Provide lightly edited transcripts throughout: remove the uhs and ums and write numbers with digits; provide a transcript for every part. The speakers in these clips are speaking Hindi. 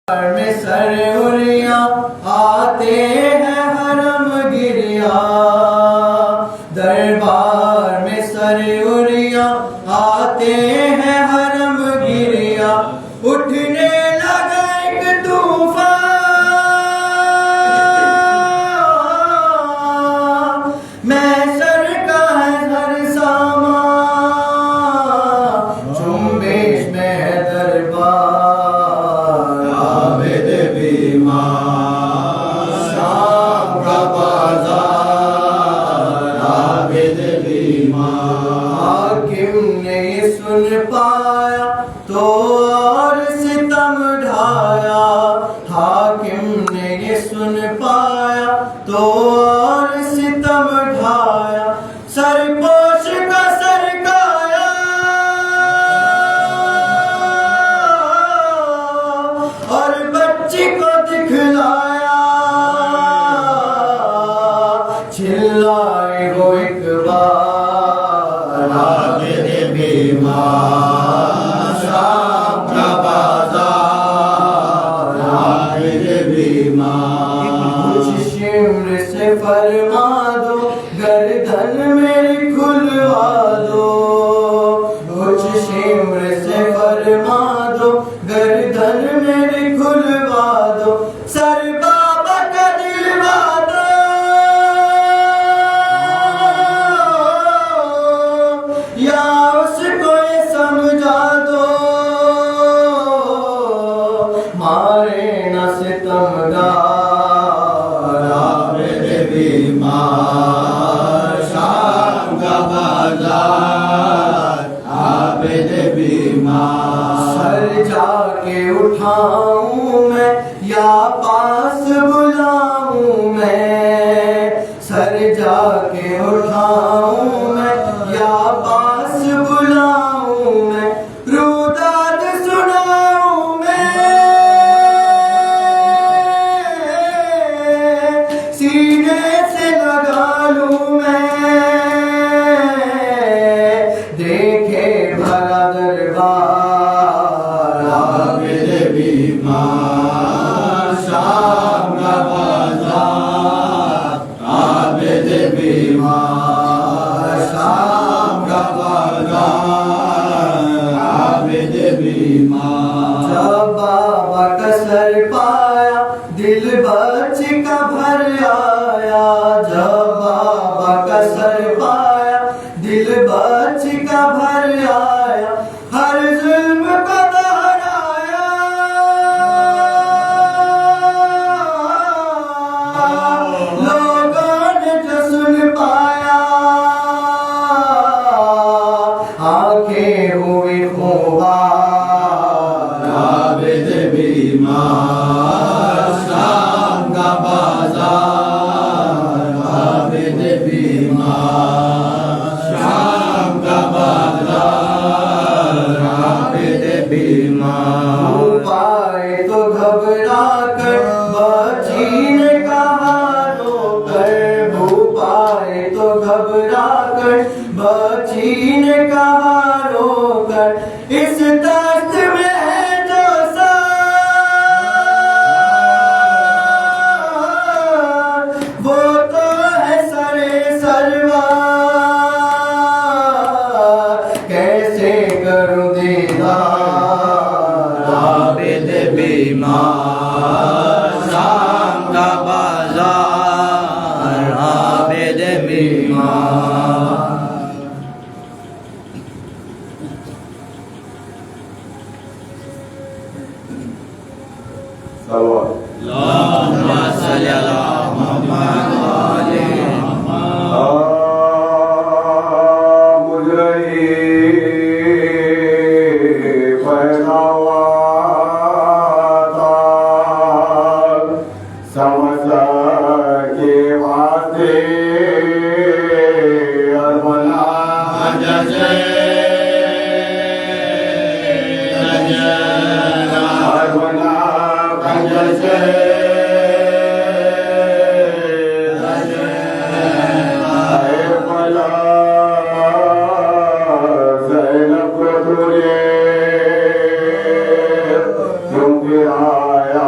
में सरहुरिया आते हैं हरम गिरिया, दरबार में सरहुरिया आते हैं हरम गिरिया। उठने लगा एक तूफान, मैसर का है हर सामान, झुंबेश में है दरबार। शाम का बाजार आबिद बीमार। हाकिम ने ये सुन पाया तो और सितम ढाया, हाकिम ने ये सुन पाया तो और सितम ढाया। सरपोश का सरकाया और बच्ची को दिखलाया, चिल्लाए वो एक बार आबिद बीमार। शाम का बाजार आबिद बीमार। कुछ शिम्र से फरमा दो, गर्दन मेरी खुलवा दो, कुछ शिम्र से फरमा दो, गर्दन मेरी खुलवा दो। सर बाबा का दिलवा दो, या उसको ये समझा दो, मारे न सितमगार आबिद बीमार। शाम का बाजार आबिद बीमार। सर जाके उठाऊं मैं या पास बुलाऊं मैं, सर जाके उठाऊं मैं या पास बुलाऊं मैं। रुदाद सुनाऊं मैं, सीने से लगा लूं मैं, देखे भरा दरबार आबिद बीमार। शाम का बाजार आबिद बीमार। शाम का बाजार आबिद बीमार। जब बाबा का सर पाया दिल बच्ची का भर आया, जब बाबा का सर पाया दिल बच्ची का भर आया। हर जुल्म का दोहराया, लोगों ने जो सुन पाया, आंखें हुई खुमार आबिद बीमार। शाम का बाजार आबिद बीमार। शाम का बाजार आबिद बीमार। पाए तो घबरा कर बच्ची ने कहा रोकर, भूपाए तो घबरा कर बच्ची ने कहा रोकर। इस दस्त में है जो सार, वो तो है सरे सरवार। कैसे करूं दीदार आबिद बीमार। शाम का बाजार आबिद बीमार। अल्लाहुम्मा सल्ली अला मुहम्मद व आले क्योंकि आया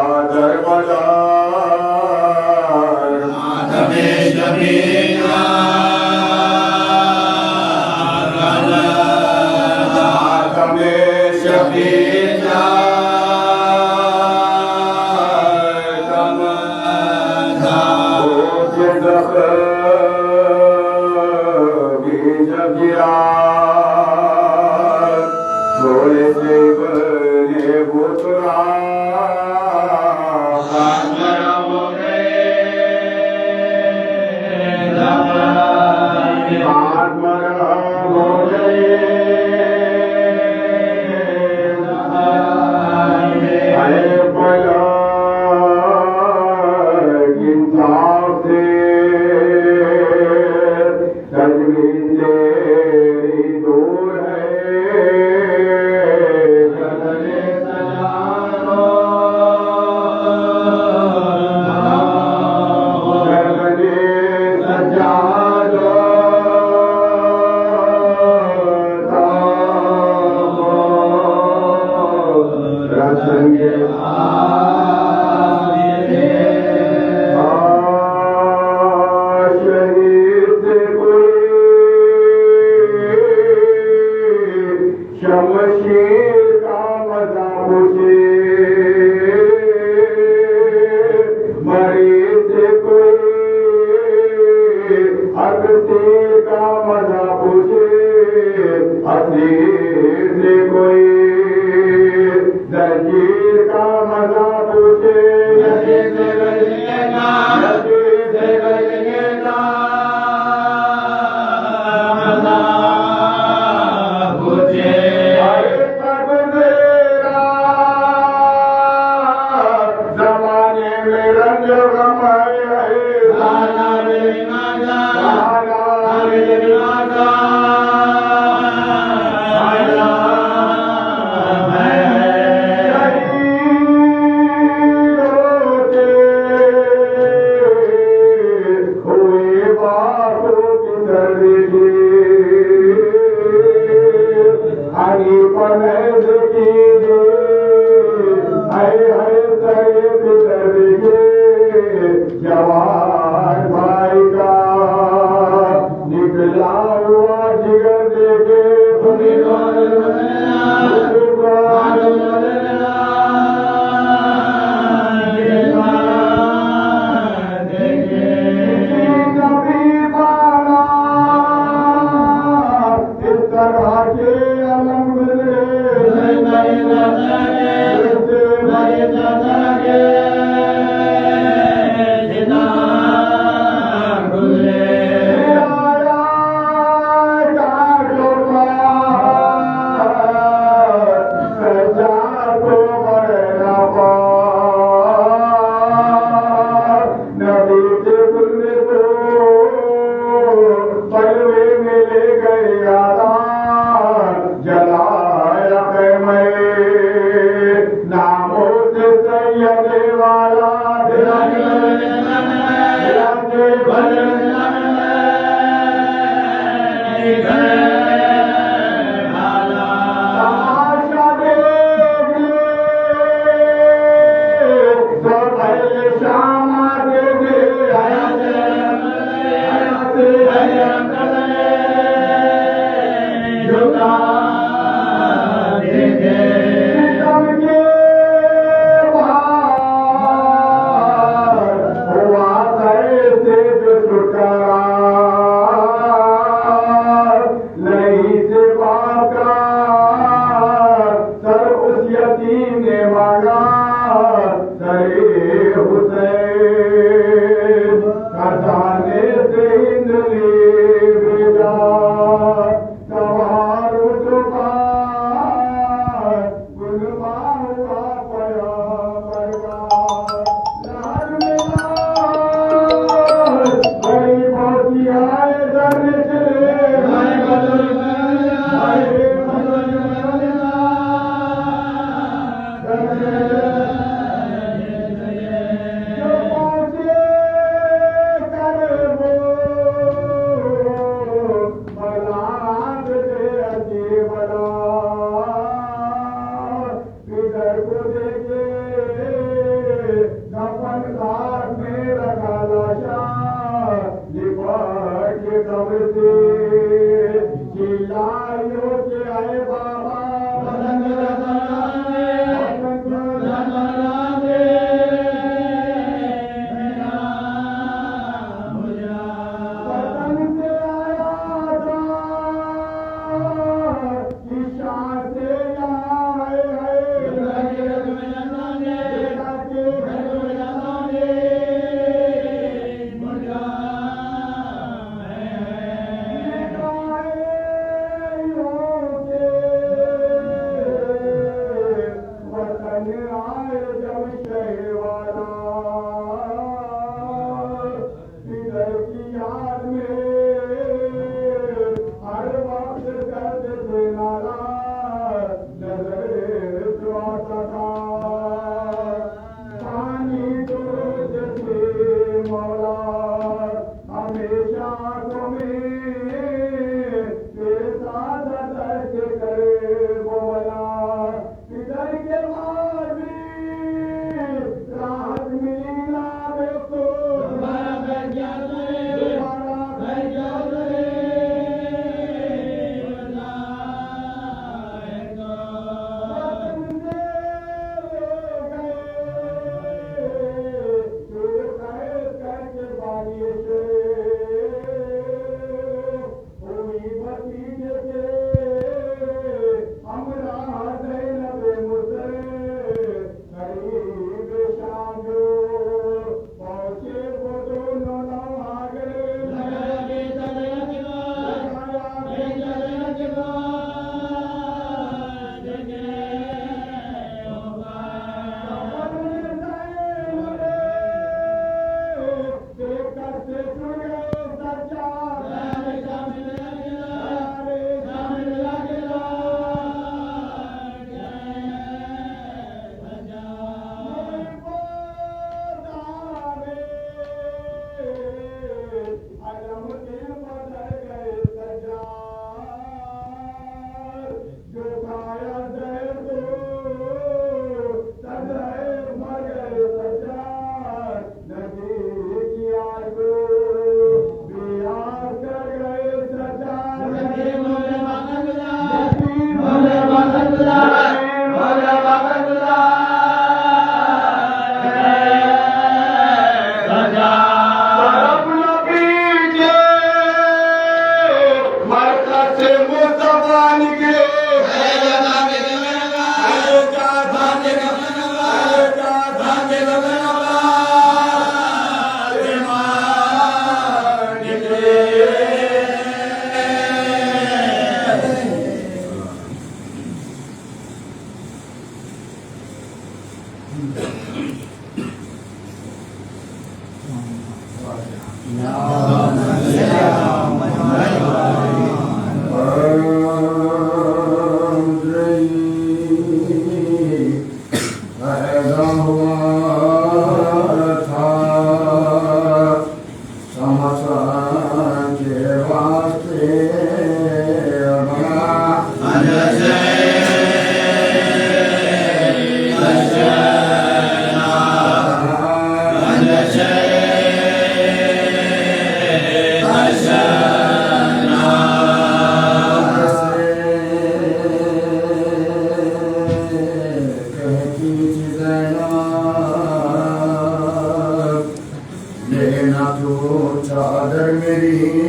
चादर मेरी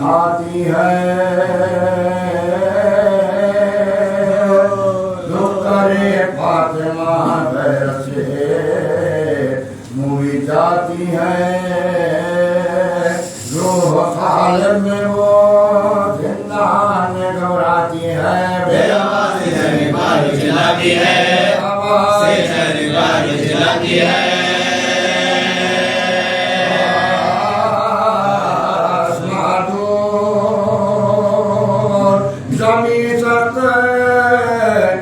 आती है जो करे फातिमा से मूवी जाती है जो खालिद में वो जिंदान में घबराती है चिल्लाती है चिल्लाती है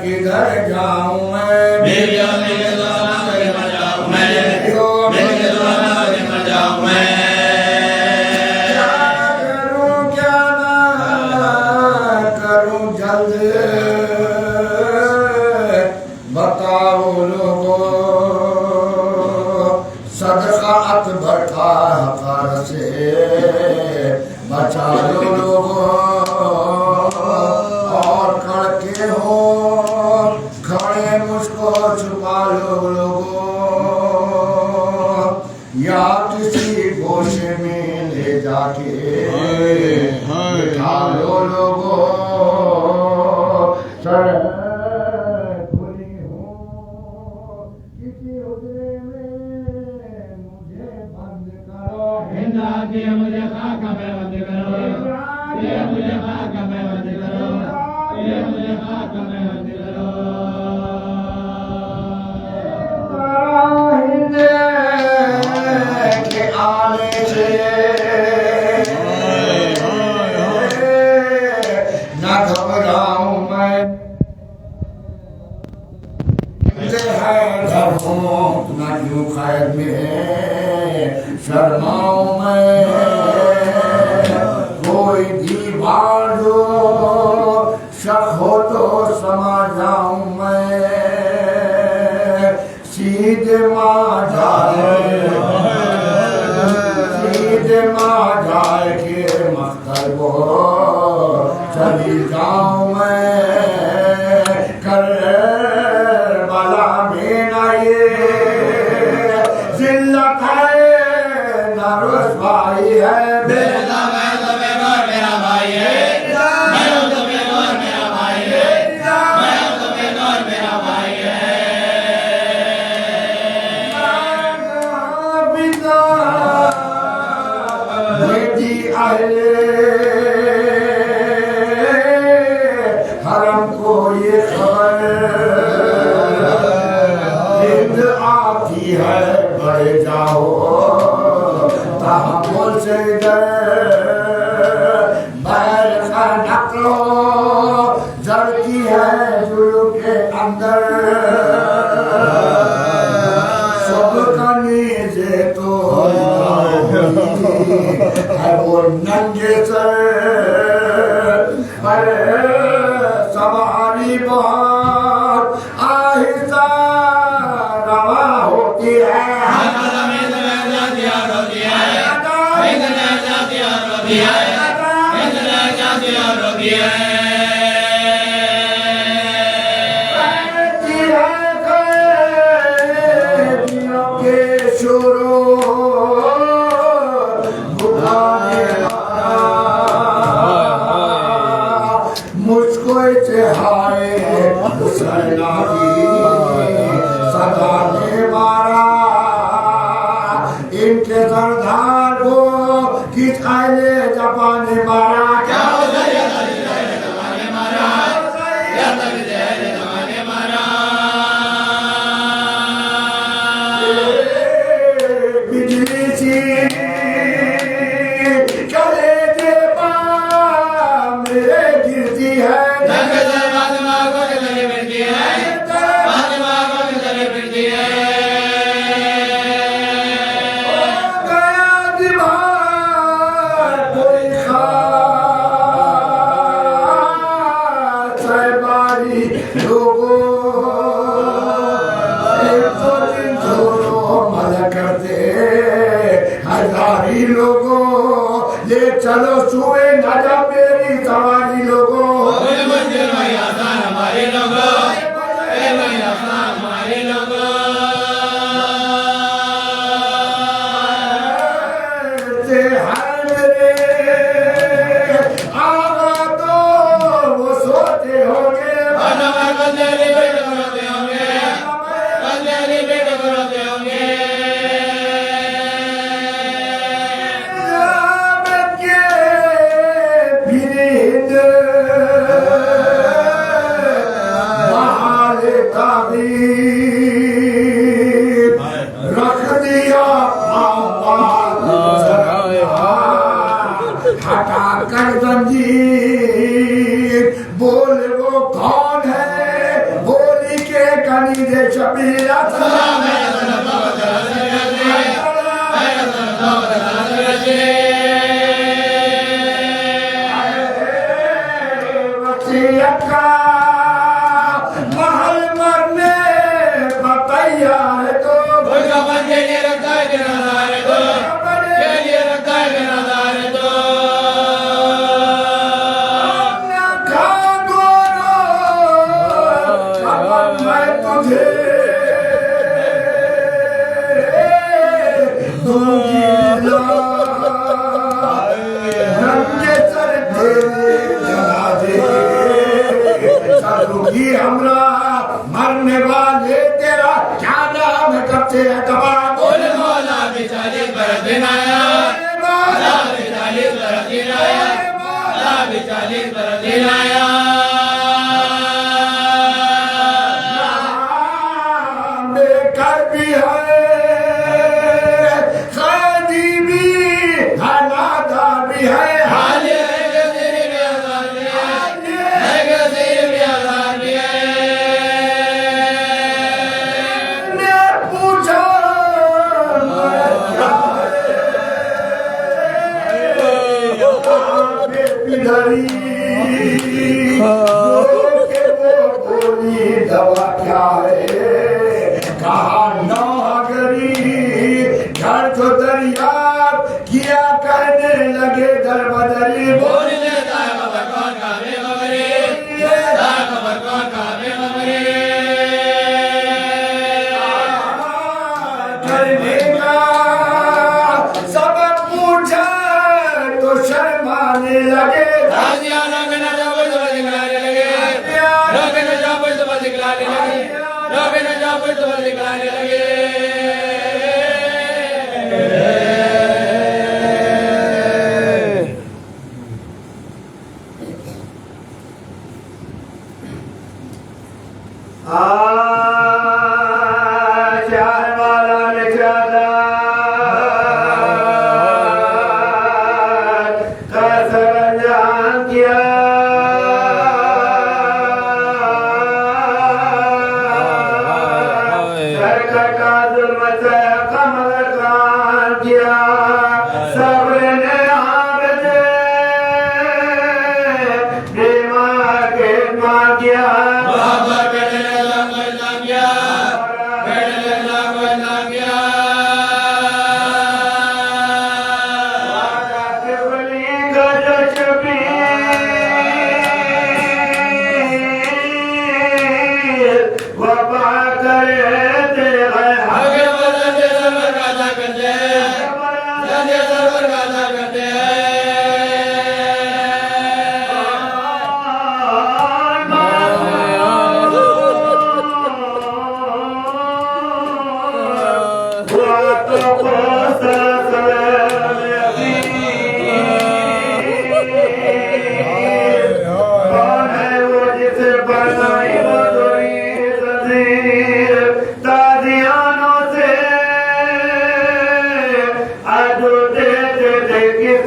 किधर जाऊं क्या करूं जल्द बताओ लोगों सदका अकबर का हकार से बचा लो लोगों और खड़के हो खड़े मुझको छुपा लो लोगों या किसी गोशे में ले जाके बिठा लो लोगों खुली हो किसी हुजरे में मुझे बंद करो मुझे खाका में बंद करो मुझे खाका में बंद करो मुझे खाका में बंद करो के आने से न घबराऊं मैं न यूं खैर में शर्माऊं मैं कोई दीवार जो शक हो तो समा जाऊं मैं सीधे माँ जाए के मख्तर को चली जाऊं मैं कर बला में ना ये जिल्लत है ना रुसवाई है मेरा भाई है हरम को ये खबर हिंद आती है बढ़ जाओ तहमुल से बैर का नकलो जड़ती है जुलू के अंदर सब कनीजे तो है वो नंगे सर सवारी बहुत आहिस्ता रवा होती है। इनके सरदार को किस आए जापानी मारा क्या बिजली सी करे दे मेरे गिरती है लोगों ये चलो सुए न जा मेरी सवारी लोगों हमारे लोगों वो सोते होंगे रख दिया हटा कर जंजीर बोल वो कौन है बोली के कनी दे शबीरा हमरा मरने वाले तेरा क्या नाम है कब से बोल मौला बिचारी पर दिनाया मौला बिचारी पर दिनाया मौला बिचारी पर दिनाया बेकार भी है खादी भी हनादा भी है दवा क्या है कहा नौगरी घर तो दरिया किया करने लगे दर बदरी बोलने करने का सब पूछा तो शर्माने लगे किया सब्र ने आबद दिमाग के दुआ किया बाबा बेटे ने लंगर किया बेटे ने लंगर किया राजा के बली गजब भी वफा करे तेरा आगे बढ़ते सरवर गाजा करते जाने सरवर गाजा करते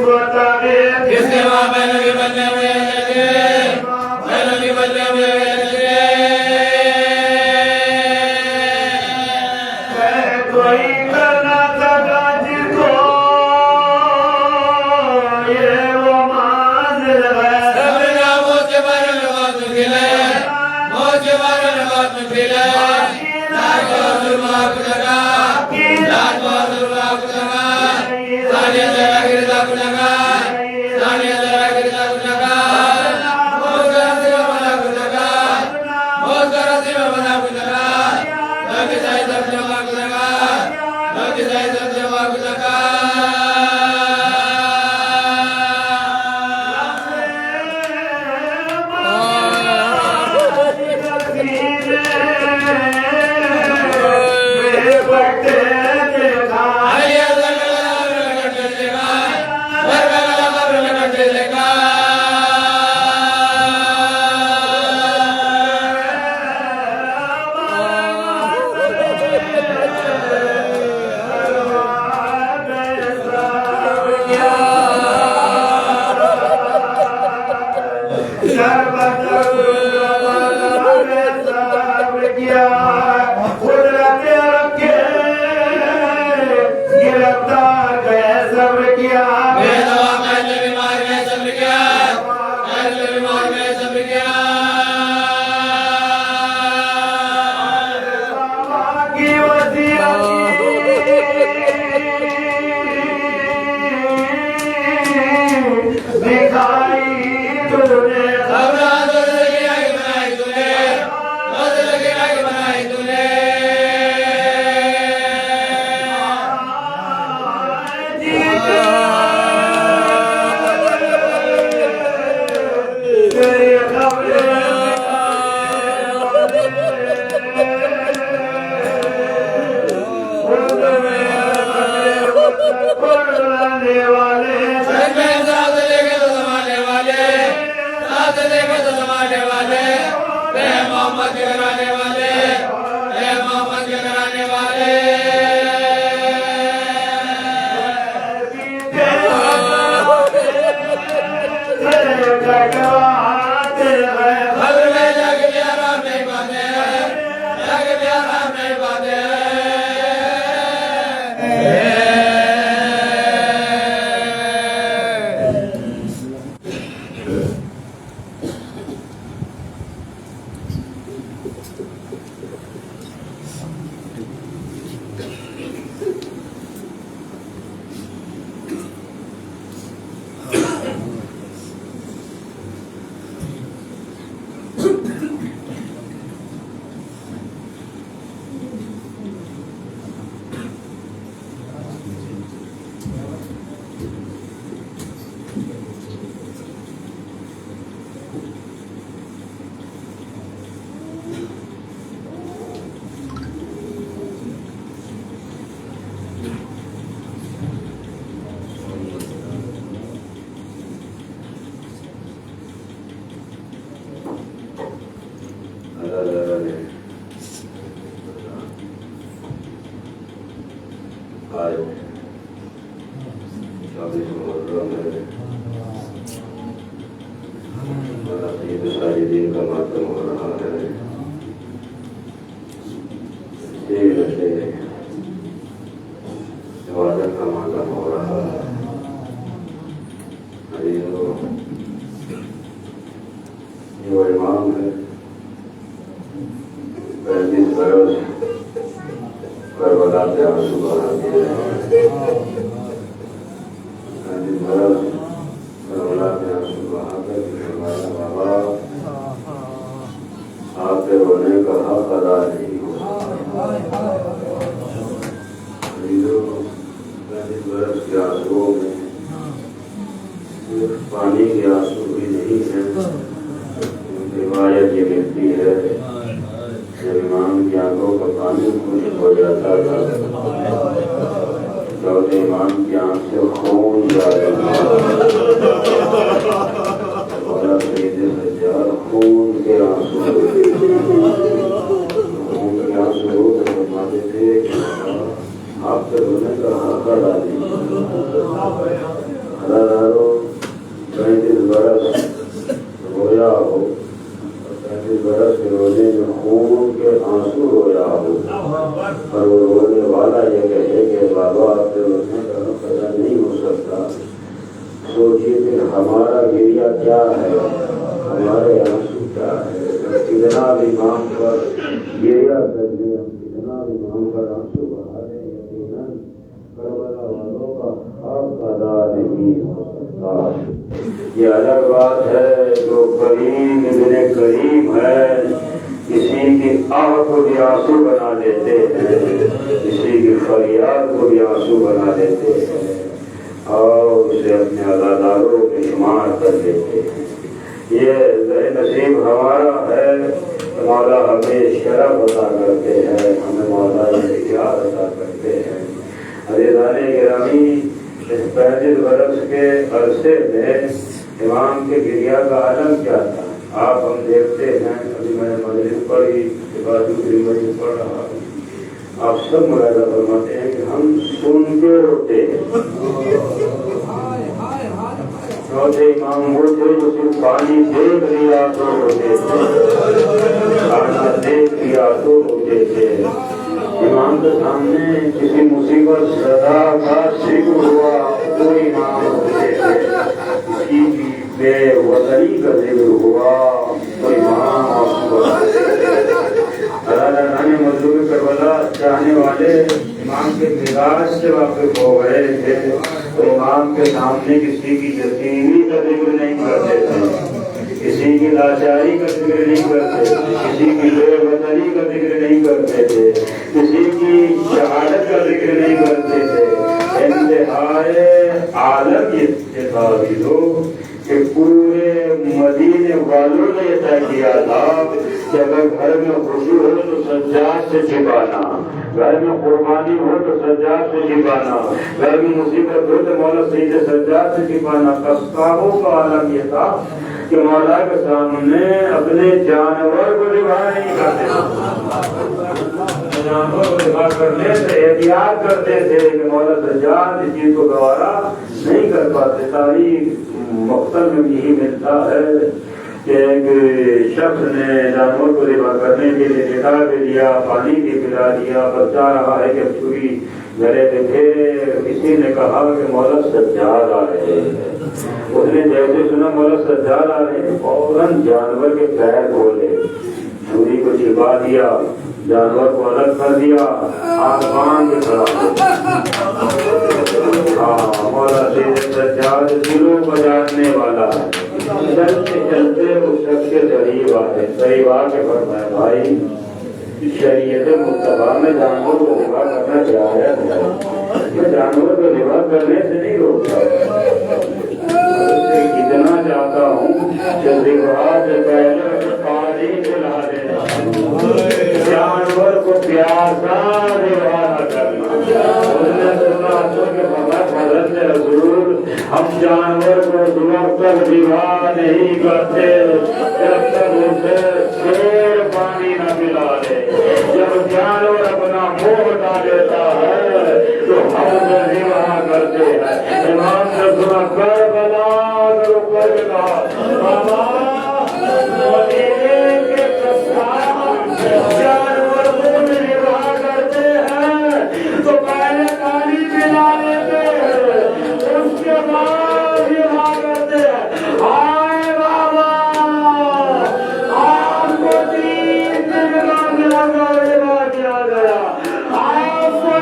किसके माँ बहनों के बदले में लगे बहनों के बदले में लगे कोई करना सका जिसको ये वो मांझ है सबने नामों के बारे में बात मिले मौत के बारे में बात मिले लाज बहादुर माफ लगा लाज बहादुर माफ लगा सानिया जरा गिरदा लगा सानिया जरा गिरदा लगा मौत का रास्ते में बना लगा मौत का रास्ते में बना लगा लगे जाए सब जवाब लगा लगे जाए सब जवाब लगा इबादत का मामला आंसू बहाते हैं। करबला के आंसू बहाकर फरमाया बाबा आपके रोने का हक अदा नहीं हुआ। 35 बरस के आंसुओं में पानी के आंसू भी नहीं है। रिवायत ये मिलती है जब इमाम की आंखों का पानी खुश्क हो जाता था तो इमाम की आंख से खून जाता खून के आंसू फरमाते थे आपके रोने का हक अदा नहीं। हजारों 35 बरस रोया हो, 35 बरस के रोने में खून के आंसू रोया हो, पर वो रोने वाला ये कहे कि बाबा आपके रोने का पता नहीं हो सकता। सोचिए फिर हमारा गिरिया क्या है, हमारे आंसू क्या है। कितना भी मांग पर गिरिया कर दे, हम कितना भी मांग पर आंसू बहा दें, यकीनन करबला वालों का हक अदा नहीं हो सकता। ये अलग बात है जो करीब इतने करीब है किसी की आह को भी आंसू बना देते हैं, किसी की फरियाद को भी आंसू बना देते हैं और उसे अपने अज़ादारों में शुमार कर देते हैं। ये नसीब हमारा है, मौला हमें शरफ अता करते हैं, हमें मौला इख्तियार अता करते हैं। अज़ीज़ाने गिरामी, इस 35 बरस के अरसे में इमाम के गिरिया का आलम क्या था आप हम देखते हैं। अभी मैंने मस्जिद पढ़ी, दूसरी मस्जिद पढ़ रहा हूँ, आप सब मुलाजा फरमाते हैं कि हम सुन के रोते हैं। चौथे इमाम वो थे जो सिर्फ पानी देख लिया तो रोते थे, खाना देख लिया तो रोते थे। इमाम के सामने किसी मुसीबत सदा का जिक्र हुआ तो इमाम रोते थे, किसी की बेवतनी का जिक्र हुआ तो इमाम आंसू बहाते थे। मजलूम करबला चाहने वाले इमाम के मिजाज से वाकिफ हो गए थे तो इमाम के सामने किसी की यतीमी का जिक्र नहीं करते थे, किसी की लाचारी का जिक्र नहीं करते, किसी की बेवतनी का जिक्र नहीं करते थे, किसी की शहादत का जिक्र नहीं करते थे। इंतहाए आलम ये था कि पूरे मदीने वालों ने तय किया था कि अगर घर में खुशी हो तो सज्जाद से छिपाना, घर में कुर्बानी हो तो सज्जाद से छिपाना, घर में मुसीबत हो तो मौला सही से सज्जाद से छिपाना। कस्ताबों का आलम यह था कि मौला के सामने अपने जानवर को रिवा नहीं करते, जानवर को रिवा करने से एहतियात करते थे कि मौला सज्जाद इस चीज को गवारा नहीं कर पाते। तारीख मुख्तल में यही मिलता है कि एक शख्स ने जानवर को रिवा करने के लिए निकाह भी दिया, पानी भी पिला दिया, बच्चा रहा है कि छुरी गले पे थे। किसी ने कहा कि मौला सज्जाद आ रहे हैं। उसने जैसे सुना मौला सज्जाद आ रहे हैं फौरन जानवर के पैर खोले, छुरी को छिपा दिया, जानवर को अलग कर दिया, आसमान के खड़ा। हाँ, मौला सज्जाद दिलों को जानने वाला है। चलते चलते उस शख्स के करीब आए, करीब आके फरमाया भाई शरीयत मुस्तफा में जानवर को रिवा करना जायज है, मैं जानवर को रिवा करने से नहीं रोकता, इतना चाहता हूँ कि रिवा से पहले पानी पिला देना, जानवर को प्यासा रिवा न करना। उसने सुना कि बाबा फजल रसूल हम जानवर को सुबह तक रिवा नहीं करते जब तक उसे शेर पानी न पिला दे। जब जानवर अपना मुंह हटा देता है तो हम उसे रिवा करते हैं। इमाम ने सुना करबला बाबा जानवर को रिवा करते हैं तो पहले पानी पिला देते हैं, उसके बाद रिवा करते हैं। हाय बाबा आपको 3 दिन का रिवा किया गया, आपको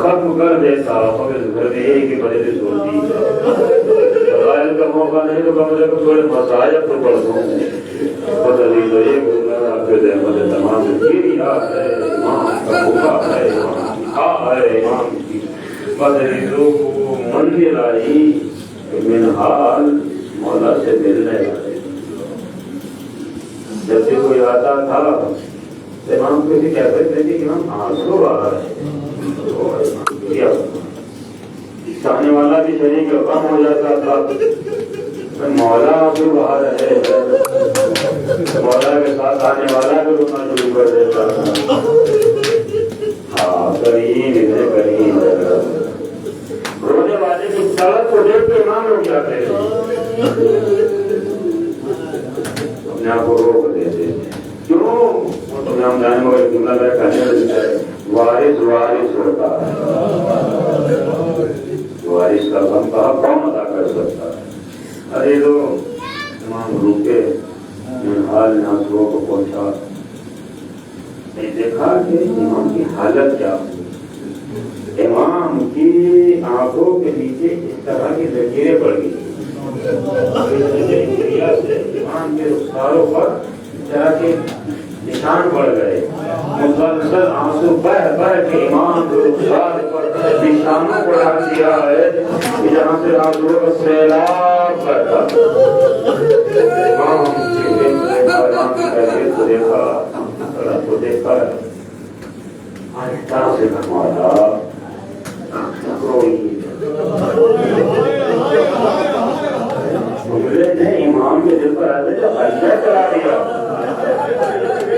खत्म कर देता घर में एक ही बजे सोती का मौका नहीं तो कम से कम थोड़े मसाया तो पढ़ दूँ पता नहीं तो एक तमाम है इमाम का भूखा है इमाम की बदली लोग मंदिर आई मिनहाल मौला से मिलने आए जब से कोई आता था इमाम को भी कहते थे कि हम आंसू आ रहे हैं चाहने वाला भी शरीर का कम हो जाता था मौला आंसू बहा रहे मौला के साथ आने वाला भी रोना शुरू कर देता था। हाँ करीब है करीब रोने वाले की सड़क को देख के इमाम रुक जाते अपने आप को रोक देते क्यों तो हम जाने मगर जुमला मेरा कहने लगता है वारिस वारिस होता है वारिस का गम कौन अदा कर सकता है। अरे लो इमाम रुके हाल आंसुओं को पहुंचा देखा कि इमाम की हालत क्या हुई इमाम की आंखों के नीचे इस तरह की लकीरें पड़ गई इमाम के रुखसारों पर इस तरह के निशान पड़ गए मुसलसल आंसू बह बह के इमाम के रुखसार पर निशानों को डाल दिया है कि जहाँ से आंसुओं का सैलाब बहता इमाम को देखा आहिस्ता से घुमाया इमाम के दिल पर आते तो अच्छा करा दिया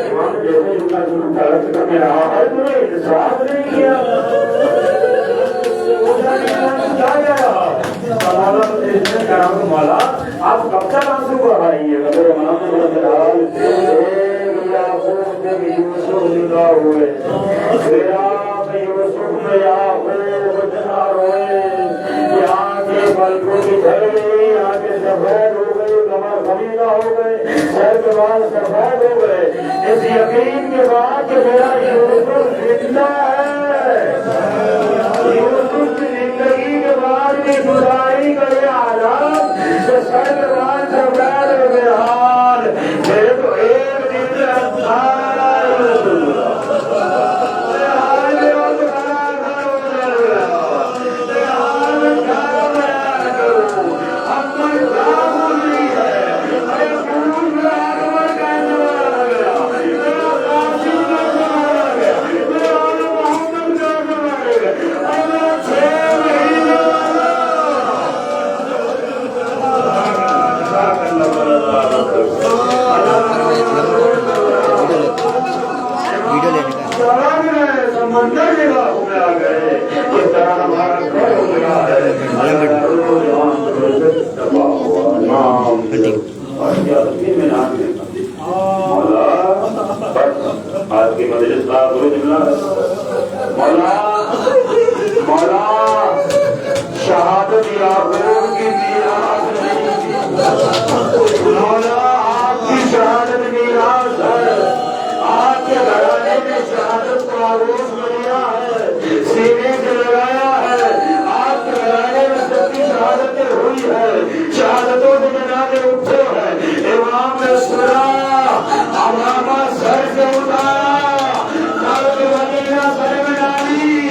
इमाम जैसे उनका में रहा है तूने इंसाफ नहीं किया मौला आप कब तक आंसू बढ़ाइएगा पलकों की झड़ी यहाँ के सफेद हो गई कमर खमीदा हो गए सर के बाल सफेद हो गए इस यकीन के बाद कि मेरा यूसुफ जिंदा है यूसुफ की जिंदगी के बाद की जुदाई का ये आलम तो सर के बाल सफेद हो गए हाल मेरे तो एक दिन आज की मजलिस मौला मौला शहादत याकूब की मीरास मौला आपकी शहादत मीरास है आपके घराने में शहादत को आरोप किया है सीने से लगाया है आपके घराने में सबकी शहादतें हुई है शहादतों से जनाजे उठे हैं इमाम ने सुना अमामा सर से उठाया सर में डाली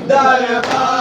दरबार